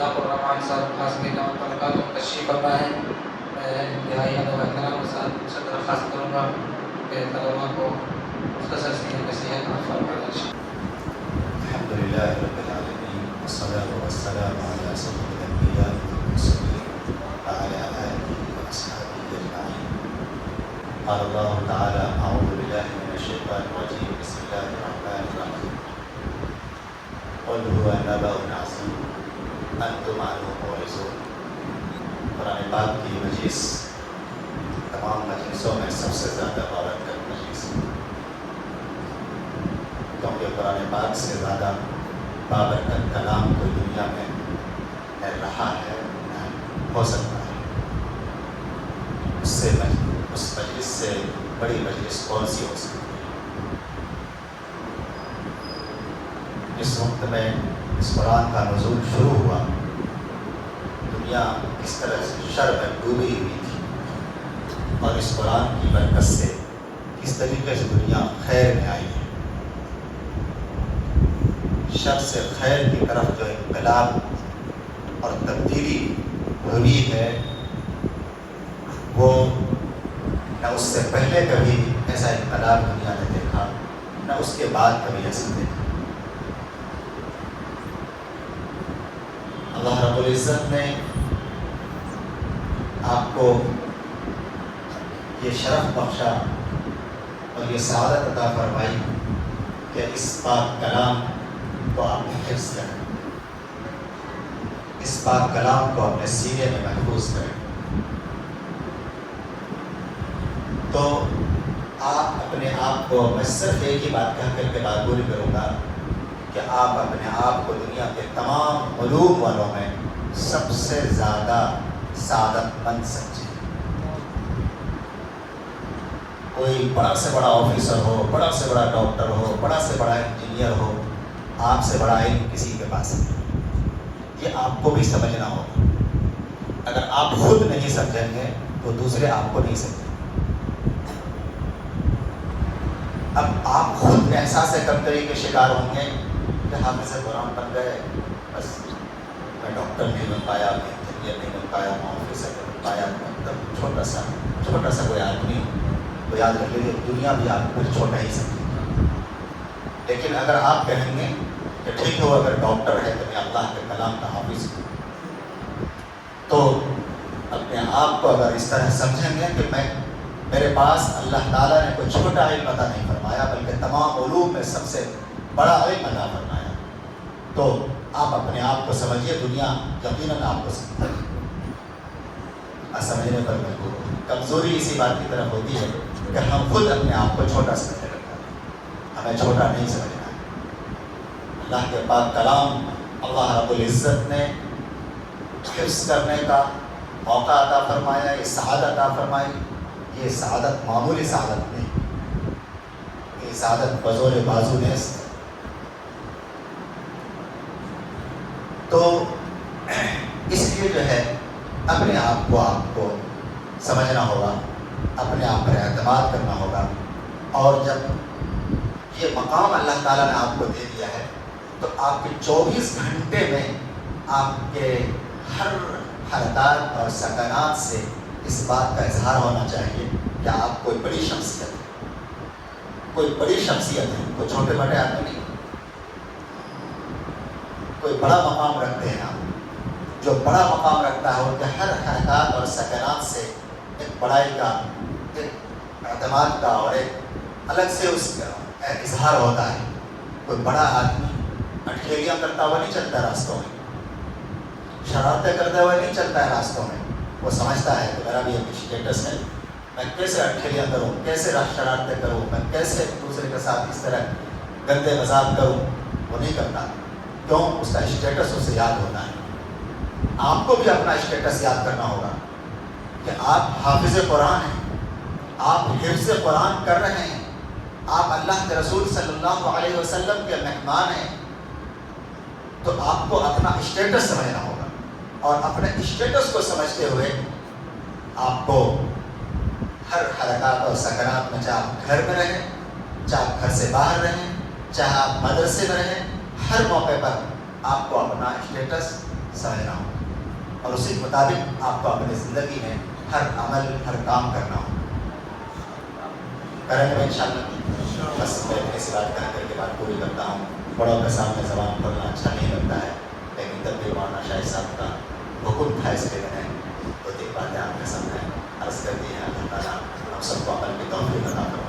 جناب الرحمان صاحب خاص کے جامع تعلقات میں تشریف فرما ہے. میں انتہائی ادب و احترام کے ساتھ ان سے درخواست کروں گا کہ طلباء کو مختصر سی نصیحت فرمائیں. الحمد لله رب العالمين والصلاة والسلام على سيد الأنبياء والمرسلين وعلى آله وأصحابه أجمعين. قال الله تعالى: أعوذ بالله من الشيطان الرجيم. بسم الله الرحمن الرحيم. قل هو نبأ عظيم أنتم عنه معرضون. قرآن پاک کی مجلس تمام مجلسوں میں سب سے زیادہ بابرکت مجلس ہے، کیونکہ قرآن پاک سے زیادہ بابرکت کلام کوئی دنیا میں نہ رہا ہے نہ ہو سکتا ہے. اس مجلس سے بڑی مجلس کون سی ہو سکتی ہے؟ اس وقت میں اس قرآن کا نزول شروع ہوا، دنیا کس طرح سے شر میں ڈوبی ہوئی تھی، اور اس قرآن کی برکت سے کس طریقے سے دنیا خیر میں آئی ہے. شر سے خیر کی طرف جو انقلاب اور تبدیلی ہوئی ہے، وہ نہ اس سے پہلے کبھی ایسا انقلاب دنیا نے دیکھا، نہ اس کے بعد کبھی ایسا دیکھا. اللہ رب العزت نے آپ کو یہ شرف بخشا اور یہ سعادت عطا فرمائی کہ اس پاک کلام کو آپ نے حفظ کریں، اس پاک کلام کو اپنے سینے میں محفوظ کریں. تو آپ اپنے آپ کو، میں صرف ایک ہی بات کہہ کر کے بات پوری کروں گا کہ آپ اپنے آپ کو دنیا کے تمام علوم والوں میں سب سے زیادہ سعادت مند سمجھیں. کوئی بڑا سے بڑا آفیسر ہو، بڑا سے بڑا ڈاکٹر ہو، بڑا سے بڑا انجینئر ہو، آپ سے بڑا علم کسی کے پاس نہیں. یہ آپ کو بھی سمجھنا ہوگا. اگر آپ خود نہیں سمجھیں گے تو دوسرے آپ کو نہیں سمجھیں گے. اب آپ خود احساس کمتری کے شکار ہوں گے کہ حافظ قرآن بن گئے، بس میں ڈاکٹر نہیں بن پایا، میں انجینئر نہیں بن پایا، میں آفیسر نہیں بن پایا. مطلب چھوٹا سا کوئی آدمی تو یاد رکھ لیجیے دنیا بھی آپ کو چھوٹا ہی سمجھے. لیکن اگر آپ کہیں گے کہ ٹھیک ہو، اگر ڈاکٹر ہے تو میں اللہ کے کلام کا حافظ ہوں، تو اپنے آپ کو اگر اس طرح سمجھیں گے کہ میرے پاس اللہ تعالیٰ نے کوئی چھوٹا علم عطا نہیں فرمایا بلکہ تمام علوم میں سب سے بڑا علم عطا فرمایا، تو آپ اپنے آپ کو سمجھیے دنیا یقیناً آپ کو سمجھے. سمجھنے پر مجبور ہو. کمزوری اسی بات کی طرف ہوتی ہے کہ ہم خود اپنے آپ کو چھوٹا سمجھنے لگتا ہے. ہمیں چھوٹا نہیں سمجھنا ہے. اللہ کے پاک کلام اللہ رب العزت نے حفظ کرنے کا موقع عطا فرمایا، یہ سعادت عطا فرمائی. یہ سعادت معمولی سعادت نہیں، یہ سعادت بزور بازو نیست. تو اس لیے جو ہے اپنے آپ کو سمجھنا ہوگا، اپنے آپ پر اعتماد کرنا ہوگا. اور جب یہ مقام اللہ تعالیٰ نے آپ کو دے دیا ہے تو آپ کے 24 گھنٹے میں آپ کے ہر حرکات اور سکنات سے اس بات کا اظہار ہونا چاہیے کہ آپ کوئی بڑی شخصیت ہے، کوئی بڑی شخصیت ہے، کوئی چھوٹے بڑے آدمی نہیں، کوئی بڑا مقام رکھتے ہیں آپ. جو بڑا مقام رکھتا ہے ان کے ہر حرکات اور سکنات سے ایک بڑائی کا، ایک اعتماد کا اور ایک الگ سے اس کا اظہار ہوتا ہے. کوئی بڑا آدمی اٹکھیلیاں کرتا ہوا نہیں چلتا ہے راستوں میں، شرارتیں کرتے ہوئے نہیں چلتا ہے راستوں میں. وہ سمجھتا ہے کہ میرا بھی ایک اسٹیٹس ہے، میں کیسے اٹکھیلیاں کروں، کیسے شرارتیں کروں، میں کیسے دوسرے کے ساتھ اس طرح گندے مذاق کروں. وہ نہیں کرتا. کیوں؟ اس کا اسٹیٹس اسے یاد ہوتا ہے. آپ کو بھی اپنا اسٹیٹس یاد کرنا ہوگا کہ آپ حافظ قرآن ہیں، آپ حفظ قرآن کر رہے ہیں، آپ اللہ کے رسول صلی اللہ علیہ وسلم کے مہمان ہیں. تو آپ کو اپنا اسٹیٹس سمجھنا ہوگا، اور اپنے اسٹیٹس کو سمجھتے ہوئے آپ کو ہر حرکات اور سکنات میں، چاہے آپ گھر میں رہیں، چاہے آپ گھر سے باہر رہیں، چاہے آپ مدرسے میں رہیں، ہر موقع پر آپ کو اپنا اسٹیٹس سمجھنا ہو اور اسی کے مطابق آپ کو اپنی زندگی میں ہر عمل ہر کام کرنا ہو. کریں گے انشاءاللہ. بس میں اپنی سی بات کر کے بات پوری کرتا ہوں. بڑوں کے سامنے زبان کھولنا اچھا نہیں لگتا ہے, لیکن تب بھی مولانا شاہد صاحب کا حکم تھا اس لیے میں نے دو تین باتیں آپ کے سامنے عرض کر دی ہیں. اللہ تعالیٰ ہم سب کو عمل کی توفیق عطا فرمائے.